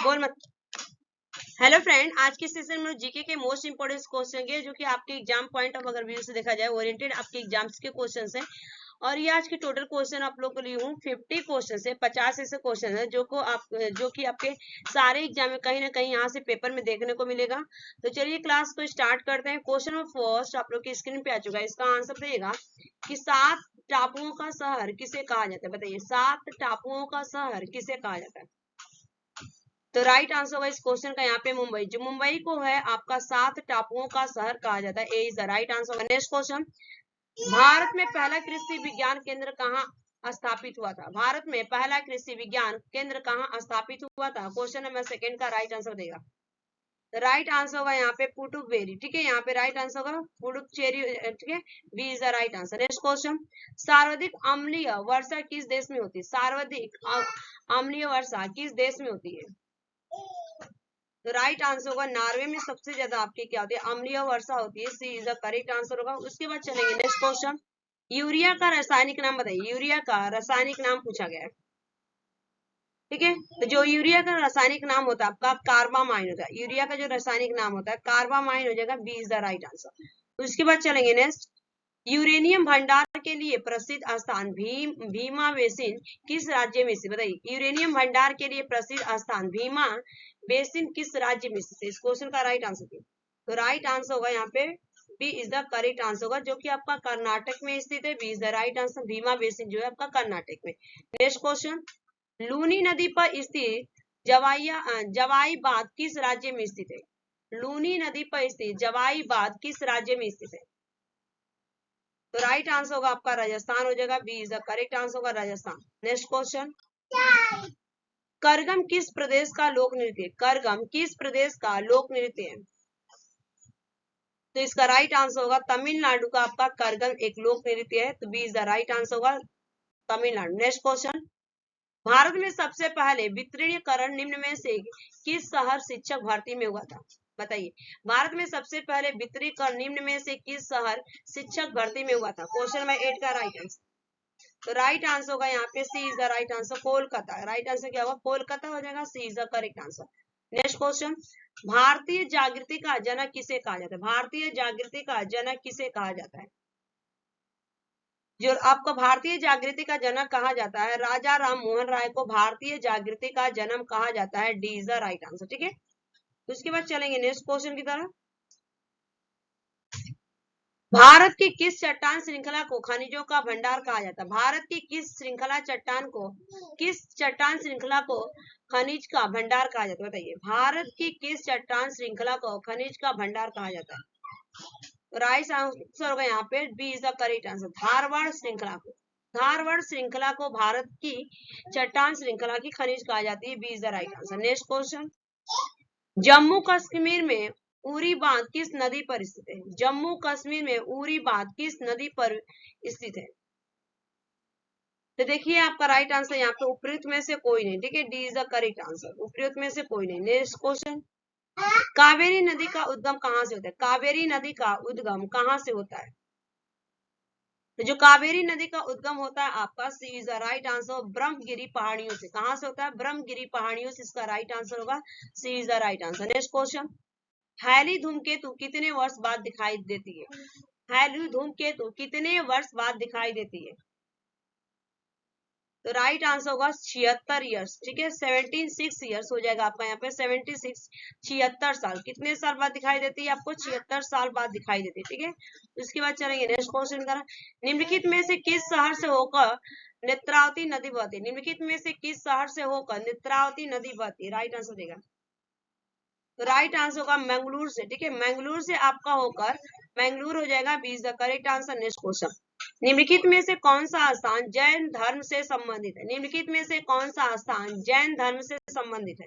बोल मत। Hello friend, आज के सेशन में जीके के मोस्ट इंपोर्टेंट क्वेश्चन है जो कि आपके एग्जाम पॉइंट ऑफ अगर व्यू से देखा जाए ओरिएंटेड आपके एग्जाम्स के क्वेश्चंस हैं। और ये आज के टोटल क्वेश्चन आप लोग को लिए हूँ 50 क्वेश्चन है, 50 ऐसे क्वेश्चन है जो कि आपके सारे एग्जाम में कहीं ना कहीं यहाँ से पेपर में देखने को मिलेगा। तो चलिए क्लास को स्टार्ट करते हैं। क्वेश्चन नंबर फर्स्ट आप लोग की स्क्रीन पे आ चुका है। इसका आंसर बताइएगा कि 7 टापुओं का शहर किसे कहा जाता है। बताइए 7 टापुओं का शहर किसे कहा जाता है। तो राइट आंसर होगा इस क्वेश्चन का यहाँ पे मुंबई। जो मुंबई को है आपका 7 टापुओं का शहर कहा जाता है। A is the right answer होगा। नेक्स्ट क्वेश्चन, भारत में पहला कृषि विज्ञान केंद्र कहाँ स्थापित हुआ था। भारत में पहला कृषि विज्ञान केंद्र कहाँ स्थापित हुआ था। क्वेश्चन नंबर सेकंड का राइट आंसर देगा। राइट आंसर होगा यहाँ पे पुडुचेरी। ठीक है, यहाँ पे राइट आंसर होगा पुडुचेरी। ठीक है, B is the right answer. Next question, सर्वाधिक अम्लीय वर्षा किस देश में होती है। सर्वाधिक अम्लीय वर्षा किस देश में होती है। तो राइट आंसर होगा नॉर्वे में सबसे ज्यादा आपकी क्या होती है, अम्लीय वर्षा होती है। C is the correct answer होगा। उसके बाद चलेंगे नेक्स्ट क्वेश्चन, यूरिया का रासायनिक नाम बताइए। यूरिया का रासायनिक नाम पूछा गया है। ठीक है, तो जो यूरिया का रासायनिक नाम होता है आपका कार्बामाइन होता है। यूरिया का जो रासायनिक नाम होता है कार्बामाइन हो जाएगा। B is the right answer. उसके बाद चलेंगे नेक्स्ट, यूरेनियम भंडार के लिए प्रसिद्ध स्थान भीमा बेसिन किस राज्य में स्थित। बताइए यूरेनियम भंडार के लिए प्रसिद्ध स्थान भीमा बेसिन किस राज्य में स्थित है। इस क्वेश्चन का राइट आंसर है। तो राइट आंसर होगा यहाँ पे B is the correct answer होगा, जो कि आपका कर्नाटक में स्थित है। B is the right answer. Bhima basin जो है आपका कर्नाटक में। नेक्स्ट क्वेश्चन, लूनी नदी पर स्थित जवाई बांध किस राज्य में स्थित है। लूनी नदी पर स्थित जवाई बांध किस राज्य में स्थित है। तो राइट आंसर होगा आपका राजस्थान हो जाएगा। B is the correct answer होगा राजस्थान। नेक्स्ट क्वेश्चन, करगम किस प्रदेश का लोक नृत्य है। करगम किस प्रदेश का लोक नृत्य है। तो इसका राइट आंसर होगा तमिलनाडु का आपका करगम एक लोक नृत्य है। तो B is the right answer होगा तमिलनाडु। नेक्स्ट क्वेश्चन, भारत में सबसे पहले वित्तीयकरण निम्न में से किस शहर शिक्षक भर्ती में हुआ था। बताइए भारत में सबसे पहले वित्तीयकरण निम्न में से किस शहर शिक्षक भर्ती में हुआ था। क्वेश्चन नंबर 8 का राइट आंसर। तो राइट आंसर होगा यहाँ पे C is the right answer, Kolkata. Right answer क्या होगा, कोलकाता हो जाएगा। C is the correct answer. Next question, भारतीय जागृति का जनक किसे कहा जाता है। भारतीय जागृति का जनक किसे कहा जाता है। जो आपको भारतीय जागृति का जनक कहा जाता है, राजा राम मोहन राय को भारतीय जागृति का जन्म कहा जाता है। D is the right answer. ठीक है, उसके बाद चलेंगे नेक्स्ट क्वेश्चन की तरफ। भारत की किस चट्टान श्रृंखला को खनिजों का भंडार कहा जाता है। भारत की किस चट्टान श्रृंखला को खनिज का भंडार कहा जाता है। बताइए भारत की किस चट्टान श्रृंखला को खनिज का भंडार कहा जाता है। राइट आंसर होगा यहाँ पे B is the correct answer, Dharwar श्रृंखला को। धारवाड़ श्रृंखला को भारत की चट्टान श्रृंखला की खनिज कहा जाती है। B is the right answer. Next question, Jammu Kashmir में उरी बांध किस नदी पर स्थित है। जम्मू कश्मीर में उरी बांध किस नदी पर स्थित है। तो देखिए आपका राइट आंसर यहाँ पे उपयुक्त में से कोई नहीं। ठीक है, D is the correct answer, उपयुक्त में से कोई नहीं। नेक्स्ट क्वेश्चन, कावेरी नदी का उद्गम कहाँ से होता है। कावेरी नदी का उद्गम कहाँ से होता है। तो जो कावेरी नदी का उद्गम होता है आपका C is the right answer, Brahmagiri पहाड़ियों से। कहां से होता है, ब्रह्मगिरी पहाड़ियों से। इसका राइट आंसर होगा C is the right answer. Next question, Halley धूमकेतु कितने वर्ष बाद दिखाई देती है। हैली धूमकेतु कितने वर्ष बाद दिखाई देती है। तो राइट आंसर होगा 76 ईयर्स। ठीक है, 76 ईयर्स हो जाएगा आपका यहाँ पे 76, 76 साल। कितने साल बाद दिखाई देती है आपको, 76 साल बाद दिखाई देती है। ठीक है, उसके बाद चलेंगे नेक्स्ट क्वेश्चन का, निम्नलिखित में से किस शहर से होकर नेत्रावती नदी बहती है। निम्नलिखित में से किस शहर से होकर नेत्रावती नदी बहती है। राइट आंसर देगा। तो राइट आंसर होगा मंगलूर से। ठीक है, मंगलूर से आपका होकर मंगलूर हो जाएगा। B is the correct answer. Next question, निम्नलिखित में से कौन सा स्थान जैन धर्म से संबंधित है। निम्नलिखित में से कौन सा स्थान जैन धर्म से संबंधित है।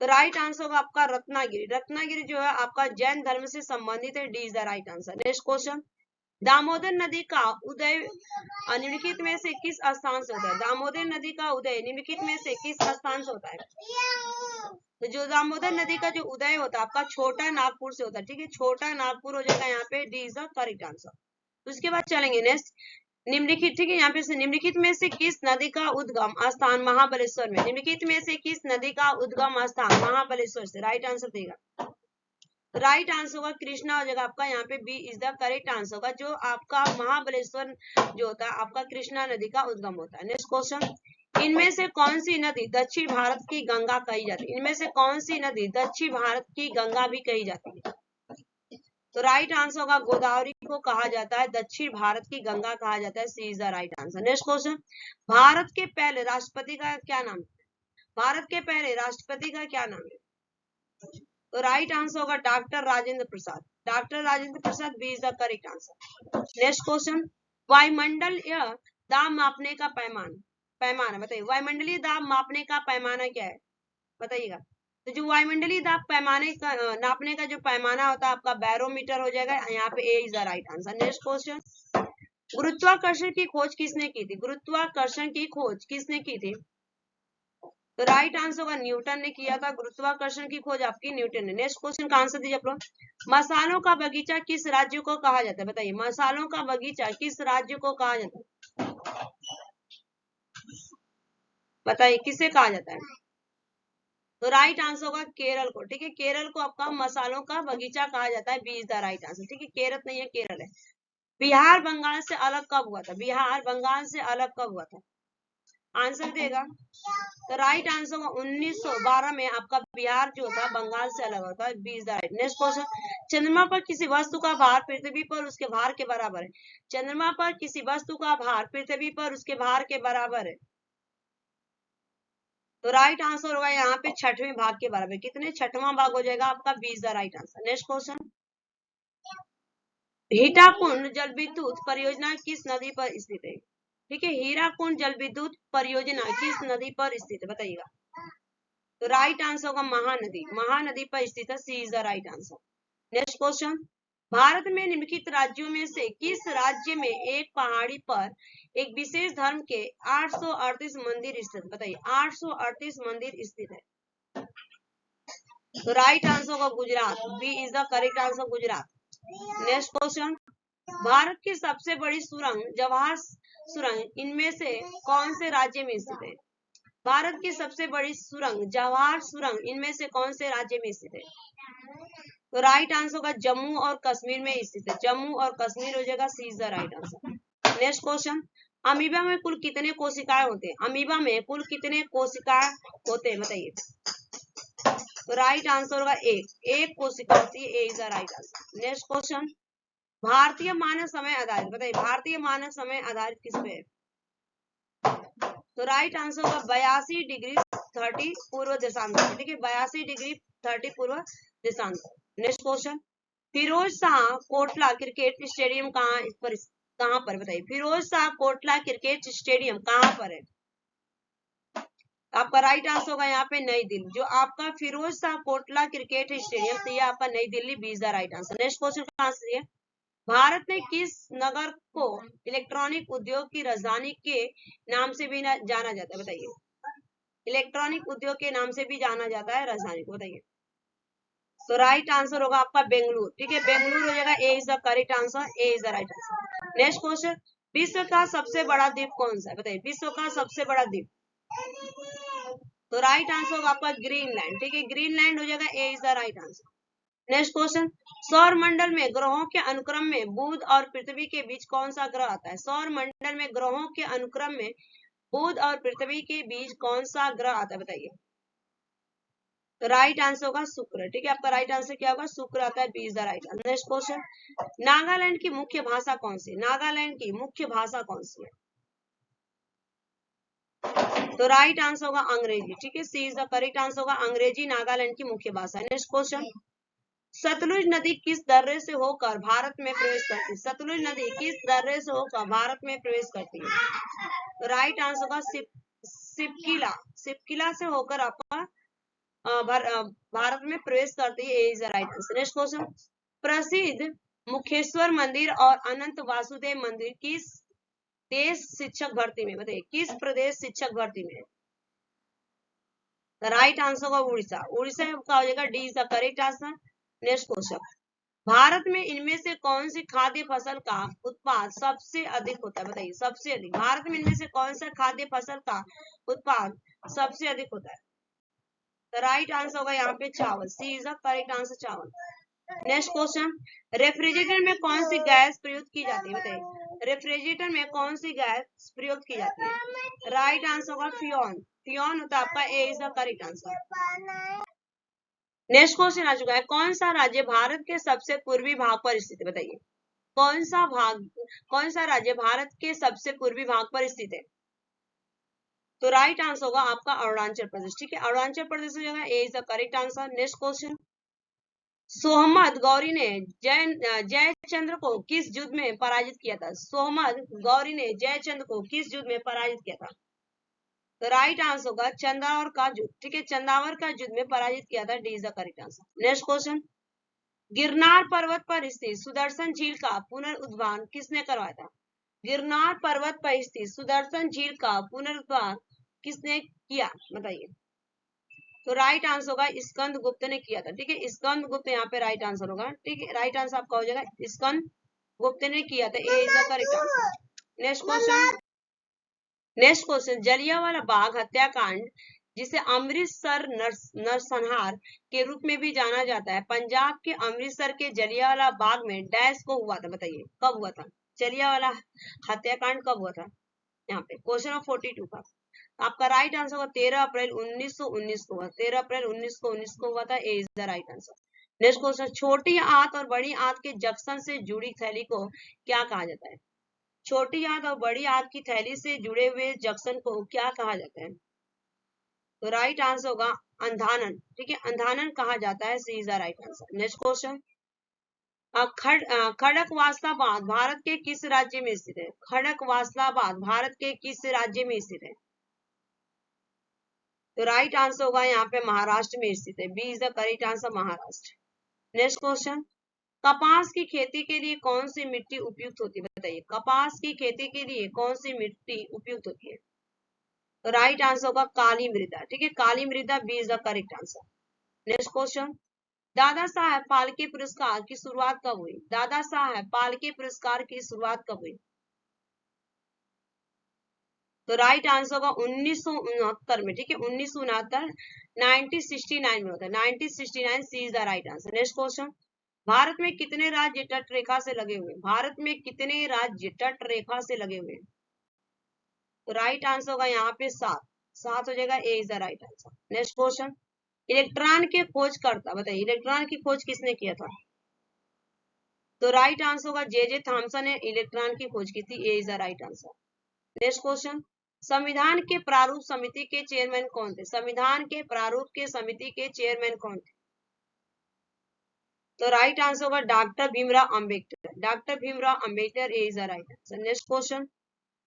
तो राइट आंसर होगा आपका रत्नागिरी। रत्नागिरी जो है आपका जैन धर्म से संबंधित है। D is the right answer. Next question, Damodar नदी का उदय निम्नलिखित में से किस स्थान से होता है। दामोदर नदी का उदय निम्नलिखित में से किस स्थान से होता है। तो जो दामोदर नदी का जो उदय होता है आपका छोटा नागपुर से होता है। ठीक है, छोटा नागपुर हो जाएगा यहाँ पे। D is the correct answer. उसके बाद चलेंगे नेक्स्ट, निम्नलिखित, ठीक है, यहाँ पे से निम्नलिखित में से किस नदी का उद्गम स्थान महाबलेश्वर में, निम्नलिखित में से किस नदी का उद्गम स्थान महाबलेश्वर से, राइट आंसर देगा। राइट आंसर होगा कृष्णा हो जाएगा आपका, यहाँ पे B is the correct answer होगा। जो आपका महाबलेश्वर जो होता है आपका कृष्णा नदी का उद्गम होता है। नेक्स्ट क्वेश्चन, इनमें से कौन सी नदी दक्षिण भारत की गंगा कही जाती है, इनमें से कौन सी नदी दक्षिण भारत की गंगा भी कही जाती है, तो राइट आंसर होगा गोदावरी को कहा जाता है दक्षिण भारत की गंगा कहा जाता है, C is the right answer. Next question, Bharat के पहले राष्ट्रपति का क्या नाम है, भारत के पहले राष्ट्रपति का क्या नाम है, तो राइट आंसर होगा doctor Rajendra Prasad, doctor Rajendra Prasad, B is the correct answer. Next question, वायुमंडलीय दाब मापने का पैमाना बताइए, वायुमंडलीय दाब मापने का पैमाना क्या है बताइएगा। तो जो वायुमंडलीय दाब पैमाने का नापने का जो पैमाना होता है आपका बैरोमीटर हो जाएगा, यहाँ पे A is the right answer. Next question, गुरुत्वाकर्षण की खोज किसने की थी, गुरुत्वाकर्षण की खोज किसने की थी, तो राइट आंसर होगा न्यूटन ने किया था, गुरुत्वाकर्षण की खोज आपकी न्यूटन ने। नेक्स्ट क्वेश्चन का आंसर दीजिए आप लोग, मसालों का बगीचा किस राज्य को कहा जाता है बताइए, मसालों का बगीचा किस राज्य को कहा जाता है बताइए, किसे कहा जाता है, तो राइट आंसर होगा केरल को, ठीक है, केरल को आपका मसालों का बगीचा कहा जाता है, B is the right answer, ठीक है, केरल नहीं है केरल है। बिहार बंगाल से अलग कब हुआ था, बिहार बंगाल से अलग कब हुआ था, आंसर देगा, तो राइट आंसर होगा 1912 में आपका बिहार जो था बंगाल से अलग होता है, B is the right. Next question, चंद्रमा पर किसी वस्तु का भार पृथ्वी पर उसके भार के बराबर है, चंद्रमा पर किसी वस्तु का भार पृथ्वी पर उसके भार के बराबर है, तो राइट आंसर होगा यहाँ पे छठवें भाग के बराबर, कितने छठवां भाग हो जाएगा आपका, B is the right answer. Next question, Hirakud जल विद्युत परियोजना किस नदी पर स्थित है, ठीक है, हीराकुंड जल विद्युत परियोजना किस नदी पर स्थित है बताइएगा, तो राइट आंसर होगा महानदी, महानदी पर स्थित है, C is the right answer. Next question, Bharat में निम्नलिखित राज्यों में से किस राज्य में एक पहाड़ी पर एक विशेष धर्म के 838 मंदिर स्थित बताइए, 838 मंदिर स्थित है, तो राइट आंसर होगा Gujarat, B is the correct answer Gujarat. Next question, Bharat की सबसे बड़ी सुरंग जवाहर सुरंग इनमें से कौन से राज्य में स्थित है, भारत की सबसे बड़ी सुरंग जवाहर सुरंग इनमें से कौन से राज्य में स्थित है, तो राइट आंसर होगा जम्मू और कश्मीर में स्थित है, जम्मू और कश्मीर हो जाएगा, C is the right answer. Next question, अमीबा में कुल कितने कोशिकाएं होते हैं, अमीबा में कुल कितने कोशिकाएं होते हैं बताइए, तो राइट आंसर होगा एक कोशिका होती है, A is the right answer. Next question, भारतीय मानक समय आधारित बताइए, भारतीय मानक समय आधारित किस पे है, तो राइट आंसर होगा 82 डिग्री 30 पूर्व देशांत, ठीक है, 82 डिग्री 30 पूर्व देशांत। Next question, Firoz Shah Kotla cricket stadium कहाँ पर बताइए, फिरोज शाह कोटला क्रिकेट स्टेडियम कहाँ पर है, आपका राइट आंसर होगा यहाँ पे नई दिल्ली, जो आपका फिरोज शाह कोटला क्रिकेट स्टेडियम तो ये आपका Nai Delhi, B is the right answer. Next question का आंसर है, भारत में किस नगर को इलेक्ट्रॉनिक उद्योग की राजधानी के नाम से भी जाना जाता है बताइए, इलेक्ट्रॉनिक उद्योग के नाम से भी जाना जाता है राजधानी को बताइए, तो राइट आंसर होगा आपका बेंगलुरु, ठीक है, बेंगलुरु हो जाएगा, A is the correct answer, A is the right answer. Next question, विश्व का सबसे बड़ा द्वीप कौन सा है बताइए, विश्व का सबसे बड़ा द्वीप, तो राइट आंसर होगा आपका ग्रीनलैंड, ठीक है, ग्रीनलैंड हो जाएगा, A is the right answer. Next question, सौर मंडल में ग्रहों के अनुक्रम में बुध और पृथ्वी के बीच कौन सा ग्रह आता है, सौर मंडल में ग्रहों के अनुक्रम में बुध और पृथ्वी के बीच कौन सा ग्रह आता है बताइए, तो राइट आंसर होगा शुक्र, ठीक है, आपका राइट आंसर क्या होगा, शुक्र आता है, B is the right answer. Next question, Nagaland की मुख्य भाषा कौन सी है, नागालैंड की मुख्य भाषा कौन सी है, तो राइट आंसर होगा अंग्रेजी, ठीक है, C is the correct answer होगा अंग्रेजी, नागालैंड की मुख्य भाषा है। नेक्स्ट क्वेश्चन, सतलुज नदी किस दर्रे से होकर भारत में प्रवेश करती है, सतलुज नदी किस दर्रे से होकर भारत में प्रवेश करती है, तो राइट आंसर होगा सिपकिला, सिपकिला से होकर आपका भारत में प्रवेश करती है, A is the right answer. Next question, प्रसिद्ध मुखेश्वर मंदिर और अनंत वासुदेव मंदिर किस देश शिक्षक भर्ती में बताइए, किस प्रदेश शिक्षक भर्ती में, द राइट आंसर होगा उड़ीसा, उड़ीसा का हो जाएगा, D is the correct answer. Next question, Bharat में इनमें से कौन सी खाद्य फसल का उत्पाद सबसे अधिक होता है? बताइए, सबसे अधिक भारत में इनमें से कौन सा खाद्य फसल का उत्पाद सबसे अधिक होता है? तो राइट आंसर होगा यहाँ पे चावल। सी इज द करेक्ट आंसर, चावल। नेक्स्ट क्वेश्चन, रेफ्रिजरेटर में कौन सी गैस प्रयुक्त की जाती है? बताइए, रेफ्रिजरेटर में कौन सी गैस प्रयुक्त की जाती है? राइट आंसर होगा फ्योन। फ्योन होता है आपका A is the correct answer. Next question आ चुका है, कौन सा राज्य भारत के सबसे पूर्वी भाग पर स्थित है? बताइए, कौन सा राज्य भारत के सबसे पूर्वी भाग पर स्थित है? तो राइट आंसर होगा आपका अरुणाचल प्रदेश। ठीक है, अरुणाचल प्रदेश हो जाएगा, A is the correct answer. Next question, Mohammad Ghori ने जयचंद्र को किस युद्ध में पराजित किया था? सोहम्मद गौरी ने जयचंद्र को किस युद्ध में पराजित किया था? तो राइट आंसर होगा चंदावर का युद्ध। ठीक है, चंदावर का युद्ध में पराजित किया था, D is the correct answer. Next question, Girnar पर्वत पर स्थित सुदर्शन झील का पुनरुद्धार किसने करवाया था? गिरनार पर्वत पर स्थित सुदर्शन झील का पुनरुद्धार किसने किया? बताइए। तो राइट आंसर होगा स्कंद गुप्त ने किया था। ठीक है, स्कंद गुप्त यहाँ पे राइट आंसर होगा। ठीक है, राइट आंसर आपका हो जाएगा स्कंद गुप्त ने किया था, A is the correct answer. Next question, Jallianwala Bagh हत्याकांड जिसे अमृतसर नरसंहार के रूप में भी जाना जाता है, पंजाब के अमृतसर के जलियांवाला बाग में डैश को हुआ था? बताइए, कब हुआ था? जलियांवाला हत्याकांड कब हुआ था? यहाँ पे क्वेश्चन ऑफ 42 का आपका राइट आंसर होगा 13 अप्रैल 1919 को हुआ। 13 अप्रैल 1919 को हुआ था, A is the right answer. Next question, छोटी आंत और बड़ी आंत के जंक्शन से जुड़ी थैली को क्या कहा जाता है? छोटी आंत और बड़ी आंत की थैली से जुड़े हुए जंक्शन को क्या कहा जाता है? तो राइट आंसर होगा अंधानन। ठीक है, अंधानन कहा जाता है, C is the right answer. Next question, Khadakwasla Bharat के किस राज्य में स्थित है? खड़कवासला भारत के किस राज्य में स्थित है? तो राइट आंसर होगा यहाँ पे महाराष्ट्र में स्थित है, B is the correct answer, Maharashtra. Next question, कपास की खेती के लिए कौन सी मिट्टी उपयुक्त होती है? बताइए, कपास की खेती के लिए कौन सी मिट्टी उपयुक्त होती है? तो राइट आंसर होगा काली मृदा। ठीक है, काली मृदा, B is the correct answer. Next question, Dada Saheb Phalke पुरस्कार की शुरुआत कब हुई? दादा साहब फाल्के पुरस्कार की शुरुआत कब हुई? तो राइट आंसर होगा 1969 में। ठीक है, 1969, 1969 में होता है, 1969, C is the right answer. Next question, Bharat में कितने राज्य तट रेखा से लगे हुए? भारत में कितने राज्य तट रेखा से लगे हुए? तो राइट आंसर होगा यहाँ पे 7। 7 हो जाएगा, A is the right answer. Next question, electron के खोजकर्ता, बताइए इलेक्ट्रॉन की खोज किसने किया था? तो राइट आंसर होगा जे थॉमसन ने इलेक्ट्रॉन की खोज की थी, A is the right answer. Next question, संविधान के प्रारूप समिति के चेयरमैन कौन थे? संविधान के प्रारूप के समिति के चेयरमैन कौन थे? तो राइट आंसर होगा doctor Bhimrao Ambedkar. Doctor Bhimrao Ambedkar, A is the right answer. Next question,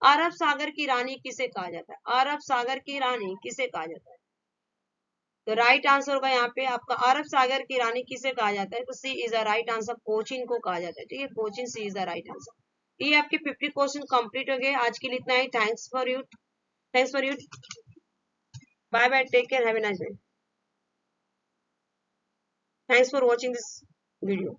अरब सागर की रानी किसे कहा जाता है? अरब सागर की रानी किसे कहा जाता है? तो राइट आंसर होगा यहाँ पे आपका अरब सागर की रानी किसे कहा जाता है? तो C is the right answer, Cochin को कहा जाता है। ठीक है, Cochin, C is the right answer. ये आपके 50 क्वेश्चन कंप्लीट हो गए। आज के लिए इतना ही। Thanks for you. Bye bye. Take care. Have a nice day. Thanks for watching this video.